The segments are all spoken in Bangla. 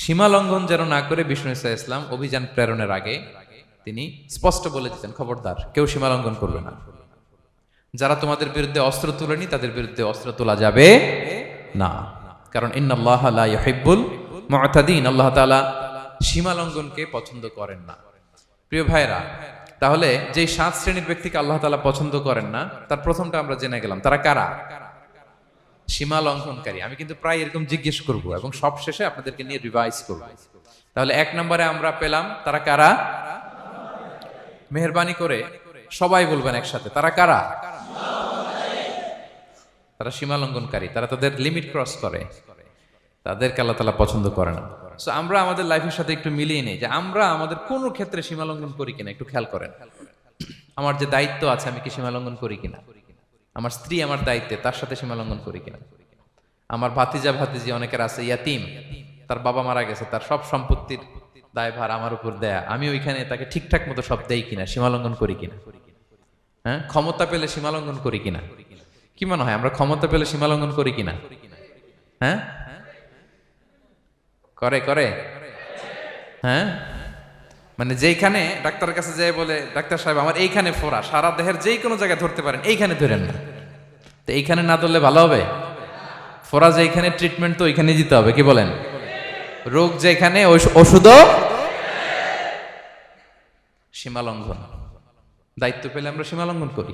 সীমা লঙ্ঘন যেন না করে বিষ্ণু ইসা ইসলাম অভিযান প্রেরণের আগে তিনি স্পষ্ট বলে দিতেন, খবরদার কেউ সীমা লঙ্ঘন করবে না। যারা তোমাদের বিরুদ্ধে অস্ত্র তুলেনি তাদের বিরুদ্ধে অস্ত্র তোলা যাবে না, কারণ ইন্নাল্লাহ লা ইউহিব্বুল মু'তাদিন, আল্লাহ তাআলা সীমা লঙ্ঘনকে পছন্দ করেন না। প্রিয় ভাইরা, তাহলে যে 7 শ্রেণীর ব্যক্তিকে আল্লাহ তাআলা পছন্দ করেন না, তার প্রথমটা আমরা জেনে গেলাম। তারা কারা? সীমা লঙ্ঘনকারী। আমি কিন্তু প্রায় এরকম জিজ্ঞেস করব এবং সব শেষে আপনাদেরকে নিয়ে রিভাইজ করব। তাহলে 1 নম্বরে আমরা পেলাম তারা কারা। মেহেরবানি করে সবাই বলবেন একসাথে, তারা কারা? তারা সীমা লঙ্ঘনকারী, তারা তাদের লিমিট ক্রস করে, তাদেরকে আল্লাহ তাআলা পছন্দ করে না। সো আমরা আমাদের লাইফের সাথে একটু মিলিয়ে নেই যে আমরা আমাদের কোনো ক্ষেত্রে সীমা লঙ্ঘন করি কিনা একটু খেয়াল করেন। আমার যে দায়িত্ব আছে আমি কি সীমা লঙ্ঘন করি কিনা? আমার স্ত্রী আমার দায়িত্বে, তার সাথে সীমা লঙ্ঘন করি কিনা? আমার ভাতিজা ভাতিজি অনেকের আছে ইয়াতিম, তার বাবা মারা গেছে, তার সব সম্পত্তির দায়ভার আমার উপর দেয়া, আমি ওইখানে তাকে ঠিকঠাক মতো সব দেই কিনা, সীমা লঙ্ঘন করি কিনা? হ্যাঁ, ক্ষমতা পেলে সীমা লঙ্ঘন করি কিনা? কি মনে হয় আমরা ক্ষমতা পেলে সীমা লঙ্ঘন করি কিনা? হ্যাঁ, করে করে হ্যাঁ, মানে যেইখানে ডাক্তারের কাছে যাই বলে, ডাক্তার সাহেব আমার এইখানে ফোড়া, সারা দেহের যেই কোনো জায়গায় ধরতে পারেন, এইখানে ধরেন না। তো এইখানে না ধরলে ভালো হবে? ফোড়া যেখানে, ট্রিটমেন্ট তো ওইখানে দিতে হবে, কি বলেন? রোগ যেখানে, ওষুধও সীমা লঙ্ঘন। দায়িত্ব পেলে আমরা সীমা লঙ্ঘন করি।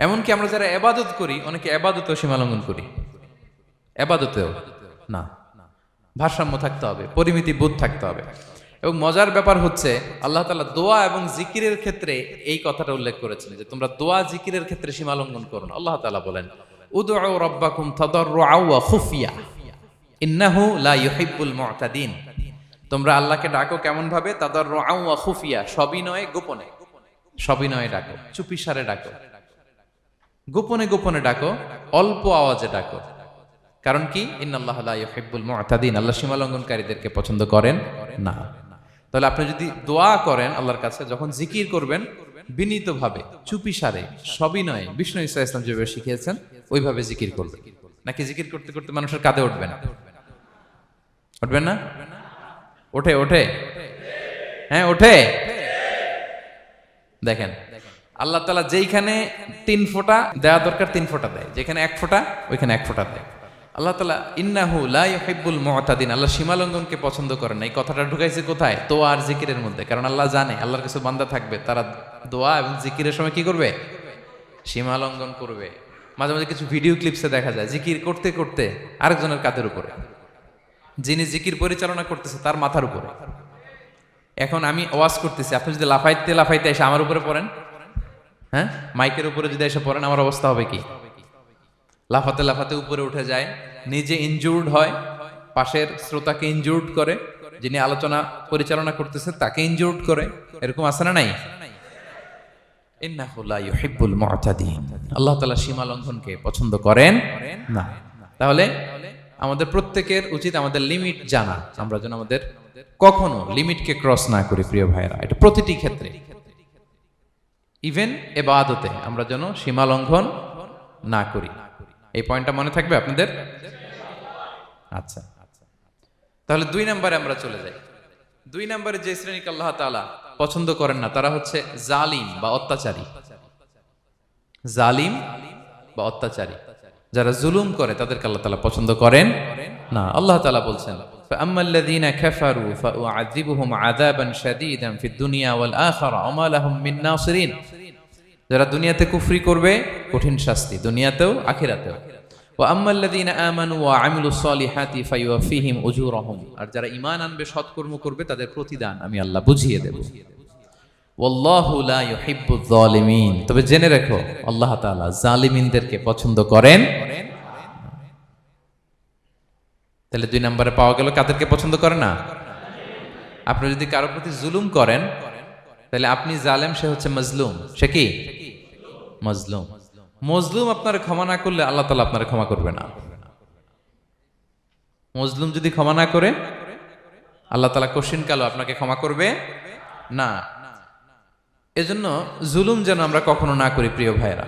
এমনকি আমরা যারা ইবাদত করি, অনেকে ইবাদতেও সীমা লঙ্ঘন করি। ইবাদতেও না, ভারসাম্য থাকতে হবে, পরিমিতি বোধ থাকতে হবে। এবং মজার ব্যাপার হচ্ছে আল্লাহ তাআলা দোয়া এবং জিকিরের ক্ষেত্রে এই কথাটা উল্লেখ করেছেন যে তোমরা দোয়া জিকিরের ক্ষেত্রে সীমা লঙ্ঘন করো না। আল্লাহ তাআলা বলেন, উদউ রাব্বাকুম তাদাররুআ ওয়া খুফিয়া ইন্নাহু লা ইউহিব্বুল মু'তাদিন। তোমরা আল্লাহকে ডাকো কেমন ভাবে? তাদাররুআ ওয়া খুফিয়া, সবিনয়ে গোপনে। সবিনয়ে ডাকো, চুপিসারে ডাকো, গোপনে গোপনে ডাকো, অল্প আওয়াজে ডাকো। কারণ কি? ইন্নাল্লাহ লা ইউহিব্বুল মু'তাদিন, আল্লাহ সীমা লঙ্ঘনকারীদেরকে পছন্দ করেন না। তাহলে আপনি যদি দোয়া করেন আল্লাহর কাছে, যখন জিকির করবেন বিনীতভাবে, চুপিসারে, সবিনয়ে, বিষ্ণু ইসা ইসলাম যেভাবে শিখিয়েছেন ওইভাবে জিকির করবেন। নাকি জিকির করতে করতে মানুষের কাঁধে উঠবেন? উঠবেন না? ওঠে ওঠে, হ্যাঁ ওঠে। দেখেন আল্লাহ তাআলা যেইখানে 3 ফোঁটা দেওয়া দরকার 3 ফোঁটা দেয়, যেখানে 1 ফোঁটা ওইখানে 1 ফোঁটা দেয়। আল্লাহ তাআলা ইন্নাহু লা ইউহিব্বুল মু'তাদিন, আল্লাহ সীমা লঙ্ঘনকে পছন্দ করেন না। এই কথাটা ঢুকাইছে কোথায়? দোয়া আর জিকিরের মধ্যে। কারণ আল্লাহ জানে আল্লাহর কাছে বান্দা থাকবে, তারা দোয়া এবং জিকিরের সময় কি করবে? সীমা লঙ্ঘন করবে। মাঝে মাঝে কিছু ভিডিও ক্লিপসে দেখা যায় জিকির করতে করতে আরেকজনের কাঁধের উপরে, যিনি জিকির পরিচালনা করতেছে তার মাথার উপরে। এখন আমি ওয়াজ করতেছি, আপনি যদি লাফাইতে লাফাইতে এসে আমার উপরে পড়েন, হ্যাঁ, মাইকের উপরে যদি এসে পড়েন, আমার অবস্থা হবে কি? লাফাতে লাফাতে উপরে উঠে যায়, নিজে ইনজুর্ড হয়, পাশের শ্রোতাকে ইনজুর্ড করে, যিনি আলোচনা পরিচালনা করতেছে তাকে ইনজুর্ড করে। এরকম আছে না নাই? ইন্নাহু লা ইউহিব্বুল মু'তাদিন, আল্লাহ তাআলা সীমা লঙ্ঘনকে পছন্দ করেন না। তাহলে আমাদের প্রত্যেকের উচিত আমাদের লিমিট জানা, আমরা যেন আমাদের কখনো লিমিটকে ক্রস না করি। প্রিয় ভাইরা, এটা প্রতিটি ক্ষেত্রে, ইভেন ইবাদতে আমরা যেন সীমা লঙ্ঘন না করি। এই পয়েন্টটা মনে থাকবে আপনাদের? আচ্ছা, তাহলে 2 নম্বরে আমরা চলে যাই। 2 নম্বরে যে শ্রেণীকে আল্লাহ তাআলা পছন্দ করেন না তারা হচ্ছে জালিম বা অত্যাচারী। জালিম বা অত্যাচারী, যারা জুলুম করে তাদেরকে আল্লাহ তাআলা পছন্দ করেন না। আল্লাহ তাআলা বলছেন, ফাআম্মাল্লাযীনা কাফারু ফাউআযিবুহুম আযাবান শাদীদান ফিদ দুনিয়া ওয়াল আখিরা ওয়া মা লাহুম মিন নাসিরিন। যারা দুনিয়াতে কুফরি করবে কঠিন শাস্তি দুনিয়াতেও আখিরাতেও। ওয়া আম্মাল্লাযীনা আমানু ওয়া আমিলুস সলিহাতি ফায়ুওয়াফিহিম উজুরাহুম, আর যারা ঈমান আনবে, সৎকর্ম করবে, তাদের প্রতিদান আমি আল্লাহ বুঝিয়ে দেব। ওয়াল্লাহু লা ইউহিব্বুয যালিমিন, তবে জেনে রেখো আল্লাহ তাআলা জালিমিনদেরকে পছন্দ করেন। তাহলে 2 নম্বরে পাওয়া গেল কাদেরকে পছন্দ করে না? আপনি যদি কারো প্রতি জুলুম করেন তাহলে আপনি জালেম, সে হচ্ছে মাজলুম। সে কি? মাজলুম। মজলুম আপনার ক্ষমা না করলে আল্লাহ তাআলা আপনার ক্ষমা করবে না। মজলুম যদি ক্ষমা না করে আল্লাহ তাআলা কঠিন কালো আপনাকে ক্ষমা করবে না। এজন্য জুলুম যেন আমরা কখনো না করি। প্রিয় ভাইরা,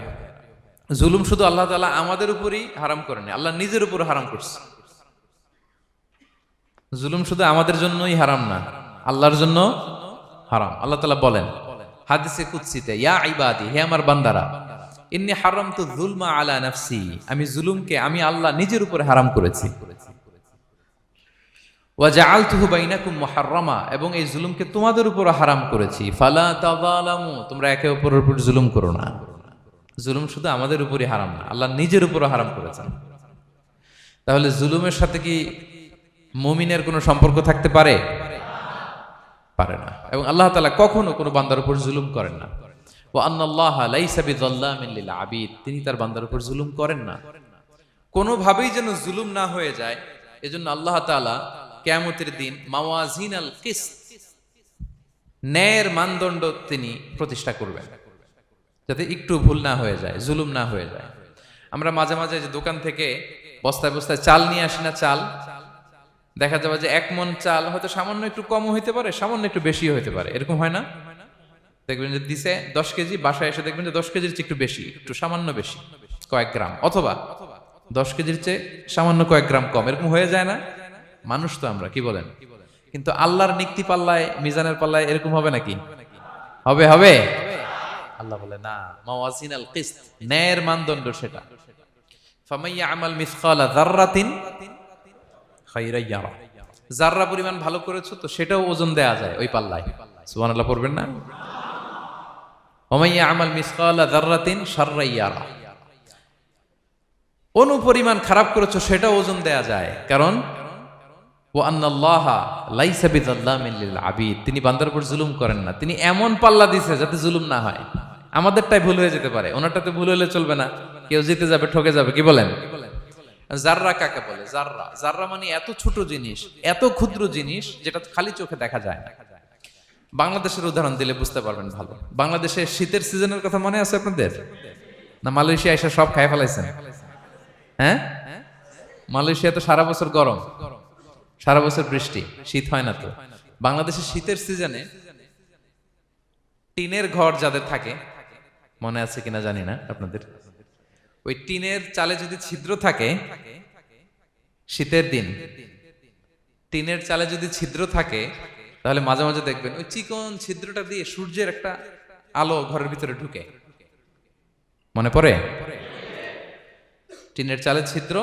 জুলুম শুধু আল্লাহ তাআলা আমাদের উপরই হারাম করেনি, আল্লাহ নিজের উপর হারাম করছে। জুলুম শুধু আমাদের জন্যই হারাম না, আল্লাহর জন্য হারাম। আল্লাহ তাআলা বলেন হাদিসে কুদসিতে, ইয়া ইবাদি, হে আমার বান্দারা, ইন্নী হারামতু যুলমা আলা নাফসি, আমি জুলুমকে আমি আল্লাহ নিজের উপরে হারাম করেছি। ওয়া জাআলতুহু বাইনাকুম মুহাররামা, এবং এই জুলুমকে তোমাদের উপর হারাম করেছি। ফালা তাযালামু, তোমরা একে অপরের উপর জুলুম করো না। জুলুম শুধু আমাদের উপরই হারাম না, আল্লাহ নিজের উপরও হারাম করেছেন। তাহলে জুলুমের সাথে কি মুমিনের কোনো সম্পর্ক থাকতে পারে? পারে না। এবং আল্লাহ তাআলা কখনো কোনো বান্দার উপর জুলুম করেন না। ওয়া আন্নাল্লাহা লাইসা বিযাল্লামিন লিল আবিদ, তিনি তার বান্দার উপর জুলুম করেন না। কোনোভাবেই যেন জুলুম না হয়ে যায়, এজন্য আল্লাহ তাআলা কিয়ামতের দিন মাওয়াজিনাল কিসত, ন্যায়ের মানদণ্ড তিনি প্রতিষ্ঠা করবেন, যাতে একটু ভুল না হয়ে যায়, জুলুম না হয়ে যায়। আমরা মাঝে মাঝে যে দোকান থেকে বস্তায় বস্তায় চাল নিয়ে আসি না, চাল দেখা যাবে যে 1 মণ চাল হয়তো সামান্য একটু কমও হইতে পারে, সামান্য একটু বেশিও হইতে পারে, এরকম হয় না? দেখবেন যে দিছে 10 কেজি, বাসায় এসে দেখবেন যে 10 কেজির চেয়ে একটু বেশি, একটু সামান্য বেশি কয়েক গ্রাম, অথবা 10 কেজির চেয়ে সামান্য কয়েক গ্রাম কম, এরকম হয়ে যায় না? মানুষ তো আমরা, কি বলেন? কিন্তু আল্লাহর নিক্তি পাল্লায়, মিজানের পাল্লায় এরকম হবে নাকি? হবে? হবে? আল্লাহ বলে না, মাওয়াজিনাল কিসত, ন্যায়ের মানদণ্ড সেটা। ফামাইয়া আমাল মিসকালা যাররাতিন খায়রান ইয়ারা, যাররা পরিমাণ ভালো করেছো তো সেটাও ওজন দেয়া যায় ওই পাল্লায়। সুবহানাল্লাহ পড়বেন না? ওমাইয়া আমাল মিসকালা যাররাতিন শাররান ইয়ারা, অনুপরিমাণ খারাপ করেছো সেটাও ওজন দেয়া যায়, কারণ ওয়া আন্নাল্লাহা লাইসা বিযাল্লামিন লিল আবিদ, তিনি বান্দার উপর জুলুম করেন না। তিনি এমন পাল্লা দিয়েছে যাতে জুলুম না হয়। আমাদেরটাই ভুল হয়ে যেতে পারে, ওনারটাতে ভুল হলে চলবে না, কেউ জিতে যাবে, ঠকে যাবে, কি বলেন? জাররা কাকে বলে? জাররা, জাররা মানে এত ছোট জিনিস, এত ক্ষুদ্র জিনিস যেটা খালি চোখে দেখা যায় না। বাংলাদেশের উদাহরণ দিলে বুঝতে পারবেন ভালো। বাংলাদেশের শীতের সিজনের কথা মনে আছে আপনাদের? না মালয়েশিয়া এসে সব খাই ফেলাইছেন? হ্যাঁ, মালয়েশিয়া তো সারা বছর গরম, সারা বছর বৃষ্টি, শীত হয় না। তো বাংলাদেশের শীতের সিজনে টিনের ঘর যাদের থাকে, মনে আছে কিনা জানি না আপনাদের, ওই টিনের চালে যদি ছিদ্র থাকে, শীতের দিন টিনের চালে যদি ছিদ্র থাকে, তাহলে মাঝে মাঝে দেখবেন ওই চিকন ছিদ্রটা দিয়ে সূর্যের একটা আলো ঘরের ভিতরে ঢুকে। মনে পড়ে? টিনের চালের ছিদ্র,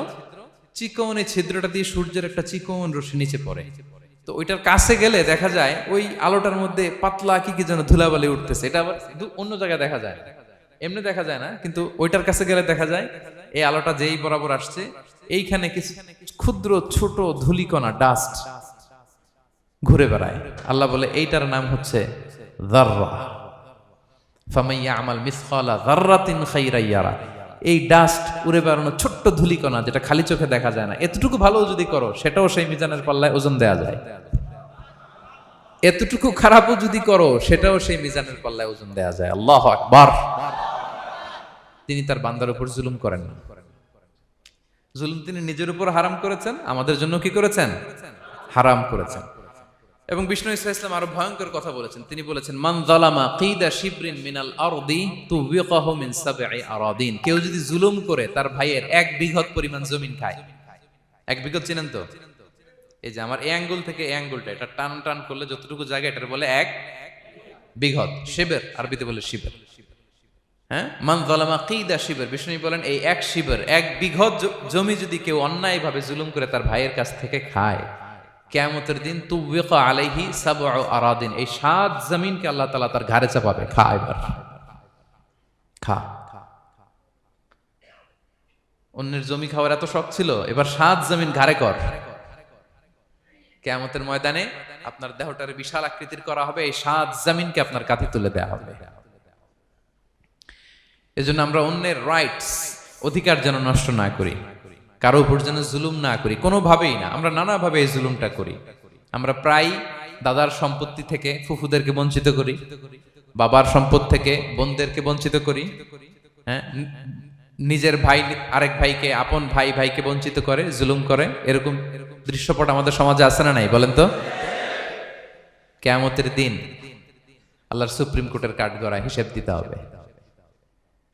চিকন এই ছিদ্রটা দিয়ে সূর্যের একটা চিকন রশ্মি নিচে পড়ে। তো ওইটার কাছে গেলে দেখা যায় ওই আলোটার মধ্যে পাতলা কি কি যেন ধুলাবালি উঠতেছে। এটা আবার অন্য জায়গায় দেখা যায়, এমনি দেখা যায় না, কিন্তু ওইটার কাছে গেলে দেখা যায় এই আলোটা যেই বরাবর আসছে, এইখানে কিছু ক্ষুদ্র ছোট ধূলিকণা, ডাস্ট ঘুরে বেড়ায়। আল্লাহ বলে এইটার নাম হচ্ছে যাররা। ফামাইয়া আমাল মিসকালা যাররাতিন খায়রান ইয়ারা, এই ডাস্ট উড়ে বেড়ানো ছোট্ট ধূলিকণা যেটা খালি চোখে দেখা যায় না, এতটুকু ভালো যদি করো সেটাও সেই মিজানের পাল্লায় ওজন দেয়া যায়। এতটুকু খারাপও যদি করো সেটাও সেই মিজানের পাল্লায় ওজন দেয়া যায়। আল্লাহু আকবার। তিনি তার বান্দার উপর জুলুম করেন না। জুলুম তিনি নিজের উপর হারাম করেছেন, আমাদের জন্য কি করেছেন? হারাম করেছেন। এবং বিষ্ণু ইসলাম আরো ভয়ঙ্কর কথা বলেছেন। তিনি বলেছেন, মান যালামা কিদা শিবরিন মিনাল আরদি তুবিকাহু মিন সাবঈ আরাদিন, কেউ যদি জুলুম করে তার ভাইয়ের 1 বিঘত পরিমাণ জমিন খায়। 1 বিঘত চিনেন তো? এই যে আমার এই আঙ্গুল থেকে এই আঙ্গুলটা, এটা টান টান করলে যতটুকু জায়গা, এটার বলে 1 বিঘত। শিবের আরবিতে বলে শিবের। হ্যাঁ, মান যালামা কিদা শিবর, বিষ্ণু বলেন এই 1 শিবর, 1 বিঘত জমি যদি কেউ অন্যায়ভাবে জুলুম করে তার ভাইয়ের কাছ থেকে খায়, কিয়ামতের দিন তুবিকা আলাইহি সাবউ আরাদিন, এই 7 জমিনকে আল্লাহ তাআলা তার ঘাড়ে চাপাবে। খা, এবার খা। অন্যের জমি খাওয়ার এত শখ ছিল, এবার 7 জমিন ঘাড়ে কর। কিয়ামতের ময়দানে আপনার দেহটারে বিশাল আকৃতির করা হবে, এই 7 জমিনকে আপনার কাঁধে তুলে দেয়া হবে। এজন্য আমরা অন্যের রাইটস, অধিকার যেন নষ্ট না করি, কারো উপর যেন জুলুম না করি, কোনোভাবেই না। আমরা নানাভাবে এই জুলুমটা করি। আমরা প্রায় দাদার সম্পত্তি থেকে ফুফুদেরকে বঞ্চিত করি, বাবার সম্পদ থেকে বোনদেরকে বঞ্চিত করি। হ্যাঁ, নিজের ভাই আরেক ভাইকে, আপন ভাই ভাইকে বঞ্চিত করে, জুলুম করে। এরকম দৃশ্যপট আমাদের সমাজে আছে না নাই বলেন তো? কিয়ামতের দিন আল্লাহর সুপ্রিম কোর্টের কাঠগড়ায় হিসেব দিতে হবে।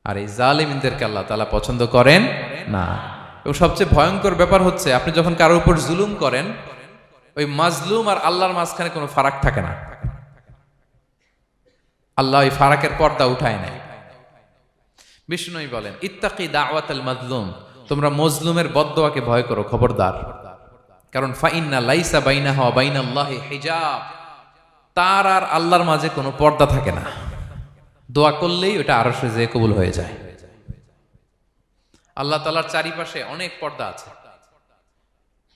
আর এই জালিমদেরকে আল্লাহ তাআলা পছন্দ করেন না। এবং সবচেয়ে ভয়ঙ্কর ব্যাপার হচ্ছে, আপনি যখন কারোর উপর জুলুম করেন, ওই মাজলুম আর আল্লাহর মাঝখানে কোনো ফারাক থাকে না। আল্লাহ ওই ফারাকের পর্দা উঠায় নাই। বিষ্ণুই বলেন ইত্তাকি দাওয়াতাল মাজলুম, তোমরা মজলুমের বদদোয়াকে ভয় করো, খবরদার। কারণ ফাইন্না লাইসা বাইনাহা ওয়া বাইনাল্লাহি হিজাব, তার আর আল্লাহর মাঝে কোনো পর্দা থাকে না। দোয়া করলেই ওটা আরশে যেয়ে কবুল হয়ে যায়। আল্লাহ তাআলার চারিপাশে অনেক পর্দা আছে।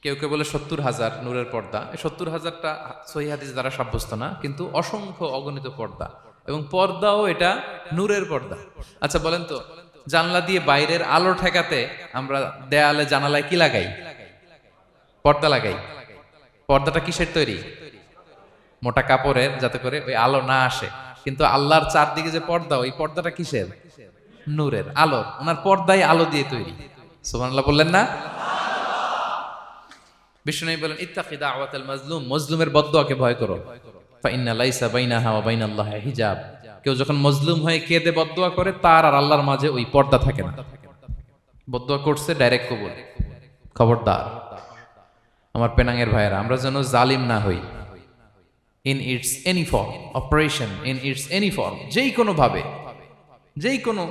কেউ কেউ বলে 70,000 নূরের পর্দা। 70,000টা সহিহ হাদিস দ্বারা সাব্যস্ত না, কিন্তু অসংখ্য অগণিত পর্দা, এবং পর্দাও এটা নূরের পর্দা। আচ্ছা বলেন তো, জানলা দিয়ে বাইরের আলো ঠেকাতে আমরা দেয়ালে জানালায় কি লাগাই? পর্দা লাগাই। পর্দাটা কিসের তৈরি? মোটা কাপড়ের, যাতে করে ওই আলো না আসে। কিন্তু আল্লাহর চারদিকে যে পর্দা, ওই পর্দাটা কিসের? নূরের, আলোর। ওনার পর্দাই আলো দিয়ে তৈরি। সুবহানাল্লাহ বললেন না? বিষ্ণু বলেন ইত্তাকি দাওয়াতাল মাজলুম, মজলুমের বদদোয়াকে ভয় করো। ফাইন্না লাইসা বাইনাহা ওয়া বাইনাল্লাহি হিজাব, কেউ যখন মজলুম হয়ে কেঁদে বদদোয়া করে, তার আর আল্লাহর মাঝে ওই পর্দা থাকে না। বদদোয়া করছে, ডাইরেক্ট কবুল। খবরদার আমার পেনাঙ্গের ভাইয়েরা, আমরা যেন জালিম না হই। In it's any form, operation in it's any form, যেই কোনো ভাবে, যেই কোনো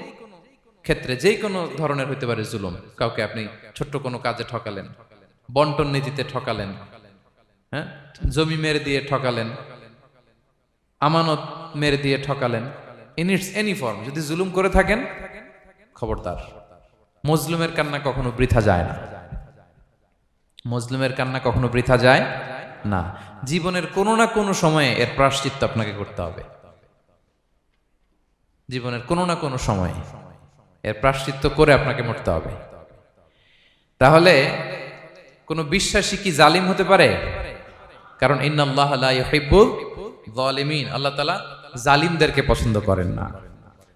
ক্ষেত্রে, যেই কোনো ধরনের হইতে পারে জুলুম। কাউকে আপনি ছোট্ট কোনো কাজে ঠকালেন, বন্টন নীতিতে ঠকালেন, হ্যাঁ, জমি মেরে দিয়ে ঠকালেন, আমানত মেরে দিয়ে ঠকালেন, ইন ইটস এনি ফর্ম যদি জুলুম করে থাকেন, খবরদার। মজলুমের কান্না কখনো বৃথা যায় না। মজলুমের কান্না কখনো বৃথা যায় না। জীবনের কোনো না কোনো সময়ে এর প্রায়শ্চিত্ত আপনাকে করতে হবে। জীবনের কোনো না কোনো সময়ে এর প্রায়শ্চিত্ত করে আপনাকে মরতে হবে। তাহলে কোন বিশ্বাসী কি জালিম হতে পারে? কারণ ইন্নাল্লাহা লা ইউহিব্বুল যালিমিন, আল্লাহ তাআলা জালিমদেরকে পছন্দ করেন না।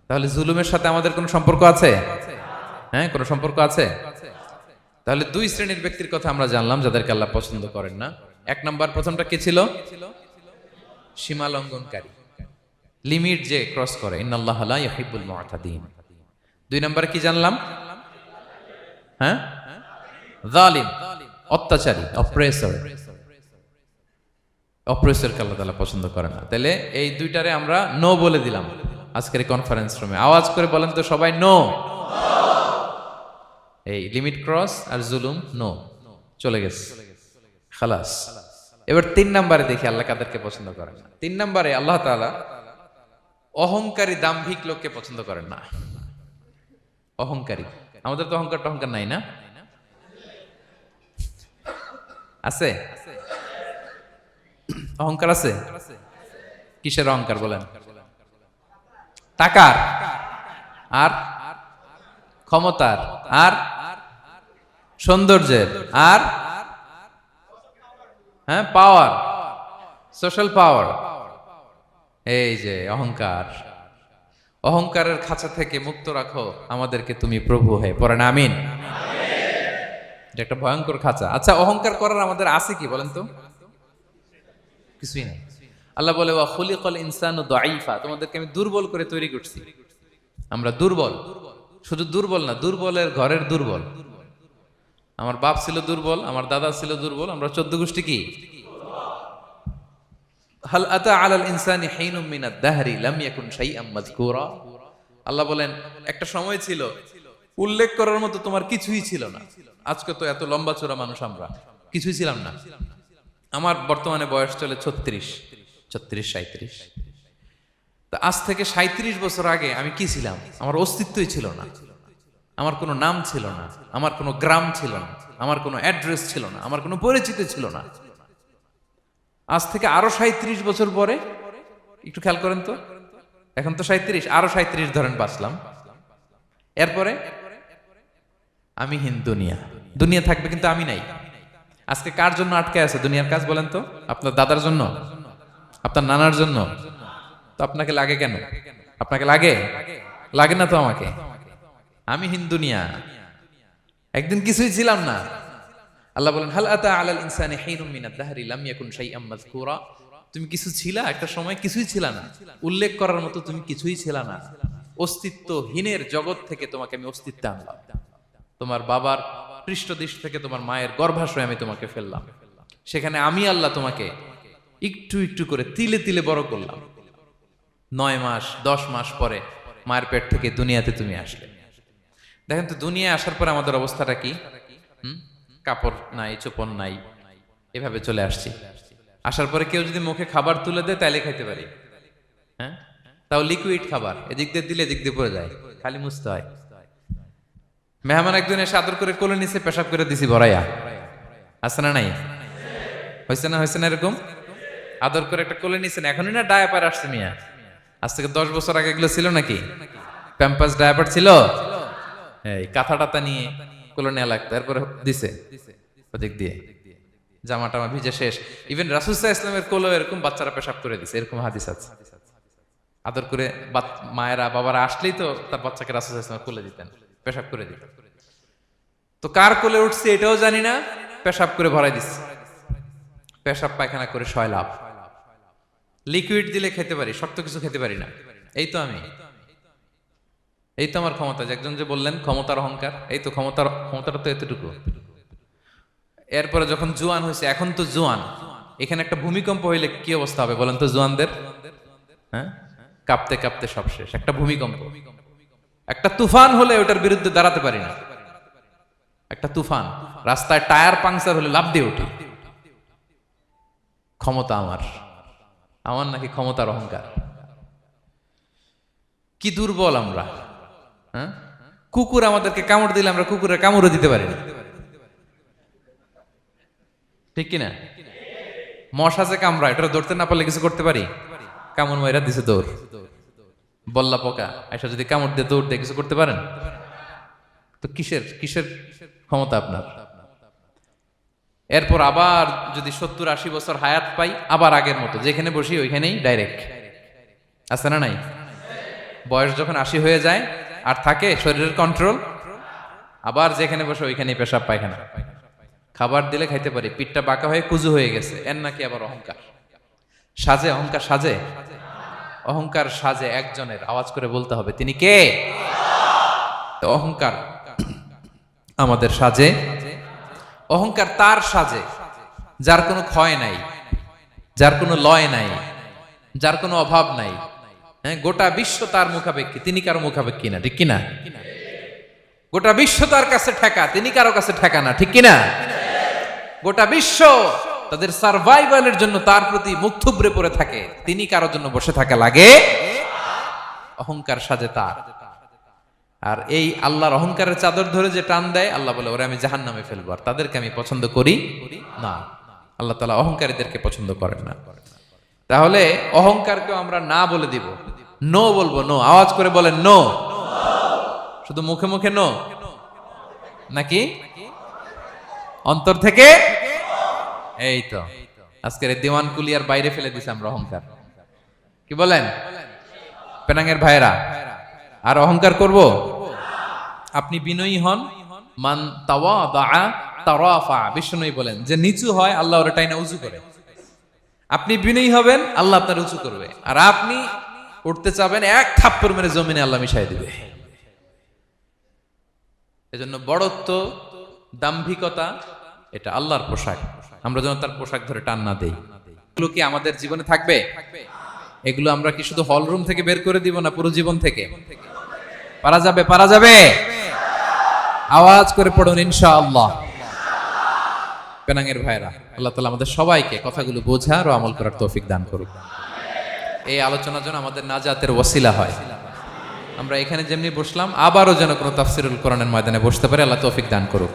তাহলে জুলুমের সাথে আমাদের কোনো সম্পর্ক আছে? হ্যাঁ, কোনো সম্পর্ক আছে। তাহলে দুই শ্রেণীর ব্যক্তির কথা আমরা জানলাম যাদেরকে আল্লাহ পছন্দ করেন না। এক নাম্বার, প্রথমটা কে ছিল? সীমা লঙ্ঘনকারী, লিমিট যে ক্রস করে, ইন্নাল্লাহা লা ইউহিব্বুল মুআতাদিন। দুই নাম্বারে কি জানলাম? হ্যাঁ, জালিম, অত্যাচারী, অপ্রেসর। অপ্রেসরকে আল্লাহ তাআলা পছন্দ করে না। তাহলে এই দুইটারে আমরা নো বলে দিলাম আজকের কনফারেন্স রুমে। আওয়াজ করে বলেন তো সবাই, নো। এই লিমিট ক্রস আর জুলুম, নো, চলে গেছে, খালাস। এবার তিন নাম্বারে দেখি আল্লাহ কাদেরকে পছন্দ করেন না। তিন নাম্বারে আল্লাহ তাআলা অহংকারী, দাম্ভিক লোককে পছন্দ করেন না। অহংকারী, আমাদের তো অহংকার টহংকার নাই না? আছে? অহংকার আছে? কিসের অহংকার বলেন? টাকার, আর ক্ষমতার, আর সৌন্দর্যের, আর হ্যাঁ পাওয়ার, সোশ্যাল পাওয়ার। এই যে অহংকার, অহংকারের খাঁচা থেকে মুক্ত রাখো আমাদেরকে তুমি প্রভু হয়ে। পড়েন আমিন। এটা একটা ভয়ঙ্কর খাঁচা। আচ্ছা, অহংকার করার আমাদের আছে কি বলেন তো? কিছুই নাই। আল্লাহ বলে ওয়া খুলিকাল ইনসানু দাঈফা, তোমাদেরকে আমি দুর্বল করে তৈরি করছি। আমরা দুর্বল, শুধু দুর্বল না, দুর্বলের ঘরের দুর্বল। আমার বাপ ছিল দুর্বল, আমার দাদা ছিল দুর্বল, আমরা 14 গোষ্ঠী কি? হাল আতা আলাল ইনসানি হিনুম মিনাদ দাহরি লাম ইয়াকুন শাইআম মাযকুরা। আল্লাহ বলেন একটা সময় ছিল উল্লেখ করার মতো তোমার কিছুই ছিল না। আজকে তো এত লম্বা চোরা মানুষ, আমরা কিছুই ছিলাম না। আমার বর্তমানে বয়স চলে 36, 37। তা আজ থেকে 37 বছর আগে আমি কি ছিলাম? আমার অস্তিত্বই ছিল না। আমার কোনো নাম ছিল না, আমার কোনো গ্রাম ছিল না, আমার কোনো অ্যাড্রেস ছিল না, আমার কোনো পরিচিতি ছিল না। আজ থেকে আরো 37 বছর পরে একটু খেয়াল করেন তো, এখন তো 37, আরো 37 ধরেন বাঁচলাম। এরপরে আমি দুনিয়া, দুনিয়া থাকবে কিন্তু আমি নাই। আজকে কার জন্য আটকে আছে দুনিয়ার কাজ বলেন তো? আপনার দাদার জন্য, আপনার নানার জন্য। তো আপনাকে লাগে কেন? আপনাকে লাগে? লাগে না তো আমাকে। আমি দুনিয়া, একদিন কিছুই ছিলাম না। আল্লাহ বলেন হাল আতা আলাল ইনসানি হিনুম মিনাদ দাহরি লাম ইয়াকুন শাইআম মাযকুরা। তুমি কিছু ছিলা, একটা সময় কিছুই ছিলা না, উল্লেখ করার মতো তুমি কিছুই ছিলা না। অস্তিত্বহীনের জগৎ থেকে তোমাকে আমি অস্তিত্বে আনলাম। তোমার বাবার পৃষ্ঠদেশ থেকে, তোমার মায়ের গর্ভাশয়ে আমি তোমাকে ফেললাম। সেখানে আমি আল্লাহ তোমাকে একটু একটু করে তিলে তিলে বড় করলাম। 9 মাস 10 মাস পরে মায়ের পেট থেকে দুনিয়াতে তুমি আসলে। দেখেন তো দুনিয়ায় আসার পর আমাদের অবস্থাটা কি? কাপড় নাই, চোপন নাই, এভাবে চলে আসছি। আসার পরে কেউ যদি মুখে খাবার তুলে দেয় তাইলে খাইতে পারি, হ্যাঁ? তাও লিকুইড খাবার, এদিক দিয়ে দিলে এদিক দিয়ে পড়ে যায়, খালি মুছতে হয়। মেহমান একজন এসে আদর করে কোলে নিচে পেশাব করে দিছি ভরাইয়া, আছে না নাই? হয়েছে না এরকম? আদর করে একটা কোলে নিছেন, এখনই না ডায়াপার আসছে মিয়া, আজ থেকে 10 বছর আগে এগুলো ছিল নাকি? প্যাম্পাস ডায়াপার ছিল, এই কাঁথা টাতা নিয়ে কোলে নেওয়া লাগতো, এরপরে দিছে ওদিক দিয়ে, জামা টামা ভিজে শেষ। ইভেন রাসূল সাল্লাল্লাহু আলাইহি ওয়াসাল্লামের কোলে এরকম বাচ্চারা পেশাব করে দিছে, এরকম হাদিস আছে। আদর করে মায়েরা বাবারা আসলেই তো তার বাচ্চাকে রাসূল সাল্লাল্লাহু আলাইহি ওয়াসাল্লাম কোলে দিতেন, পেশাব করে দিতেন। তো কার কোলে উঠছে এটাও জানি না, পেশাব করে ভরাই দিচ্ছে, পেশাব পায়খানা করে সয়লাভ। লিকুইড দিলে খেতে পারি, শক্ত কিছু খেতে পারি না। এই তো আমার ক্ষমতা। একজন যে বললেন ক্ষমতার অহংকার, এই তো ক্ষমতাটা তো এতটুকু। এরপরে যখন জোয়ান হয়েছে, এখন তো জোয়ান, এখানে একটা ভূমিকম্প হইলে কি অবস্থা হবে বলেন তো জোয়ানদের? হ্যাঁ, কাঁপতে কাঁপতে সব শেষ। একটা ভূমিকম্প, একটা তুফান হলে ওটার বিরুদ্ধে দাঁড়াতে পারি না। একটা তুফান, রাস্তায় টায়ার পাংচার হলে লাফ দিয়ে উঠি। ক্ষমতা আমার নাকি ক্ষমতার অহংকার? কি দুর্বল আমরা, হ্যাঁ? কুকুর আমাদেরকে কামড় দিলে আমরা কুকুরের কামড়ও দিতে পারি না, ঠিক কিনা? মশা যে কামড়া, এটা ধরতে না পারলে কিছু করতে পারি? কামড় মাইরা দিছে দৌড়। বল্লা পোকা আইসা যদি কামড় দিয়ে দৌড় দিয়ে কিছু করতে পারেন? তো কিসের ক্ষমতা আপনার? এরপর আবার যদি 70-80 বছর হায়াত পাই, আবার আগের মতো যেখানে বসি ওইখানেই ডাইরেক্ট, আছে না নাই? বয়স যখন 80 হয়ে যায় আর থাকে শরীরের কন্ট্রোল, আবার যেখানে বসে ওইখানেই পেশাব পায়খানা। খাবার দিলে খাইতে পারি, পিঠটা বাঁকা হয়ে কুজু হয়ে গেছে, এর নাকি আবার অহংকার? সাজে অহংকার, সাজে অহংকার, সাজে একজনের। আওয়াজ করে বলতে হবে, তিনি কে? অহংকার আমাদের সাজে, অহংকার তার সাজে যার কোনো ক্ষয় নাই, যার কোনো লয় নাই, যার কোনো অভাব নাই। হ্যাঁ, গোটা বিশ্ব তার মুখাপেক্ষী, তিনি কারো মুখাপেক্ষী না, ঠিক কিনা? গোটা বিশ্ব তার কাছে ঠেকা, তিনি কারো কাছে ঠেকা না, ঠিক কিনা? গোটা বিশ্ব তাদের সার্ভাইভালের জন্য তার প্রতি মুখ থুবড়ে পড়ে থাকে, তিনি কারোর জন্য বসে থাকা লাগে। অহংকার সাজে তার। আর এই আল্লাহর অহংকারের চাদর ধরে যে টান দেয়, আল্লাহ বলে ওরা আমি জাহান্নামে ফেলবো, আর তাদেরকে আমি পছন্দ করি না। আল্লাহ তাআলা অহংকারীদেরকে পছন্দ করেন না। তাহলে অহংকারকে আমরা না বলে দিব, নো বলবো, নো। আওয়াজ করে বলেন নো। শুধু মুখে মুখে নো নাকি অন্তর থেকে? এই তো আজকের দিওয়ান কুলিয়ার বাইরে ফেলে দিছে আমরা অহংকার। কি বলেন পেনাঙ্গের ভাইরা? আর অহংকার করব? আপনি বিনয়ী হন, মান তাওয়াদা তারাফা। বিষ্ণুই বলেন যে নিচু হয় আল্লাহ ওর টাইনা উঁচু করে। আপনি বিনয়ী হবেন, আল্লাহ আপনার উঁচু করবে। আর আপনি উঠতে চাবেন, এক থাপ্পড় মেরে জমিনে আল্লাহ মিশাই দিবে। এজন্য বড়ত্ব, দাম্ভিকতা এটা আল্লাহর পোশাক, আমরা যেন তার পোশাক ধরে টান না দেই। এগুলো কি আমাদের জীবনে থাকবে? এগুলো আমরা কি শুধু হল রুম থেকে বের করে দিব, না পুরো জীবন থেকে? পারা যাবে? পারা যাবে? আওয়াজ করে পড়ুন ইনশাআল্লাহ। পেনাঙ্গের ভাইরা, আল্লাহ তাআলা আমাদের সবাইকে কথাগুলো বোঝার ও আমল করার তৌফিক দান করুক। এই আলোচনা যেন আমাদের নাজাতের ওসিলা হয়। আমরা এখানে যেমনি বসলাম, আবারও যেন কোনো তাফসিরুল কোরআনের ময়দানে বসতে পারে, আল্লাহ তৌফিক দান করুক।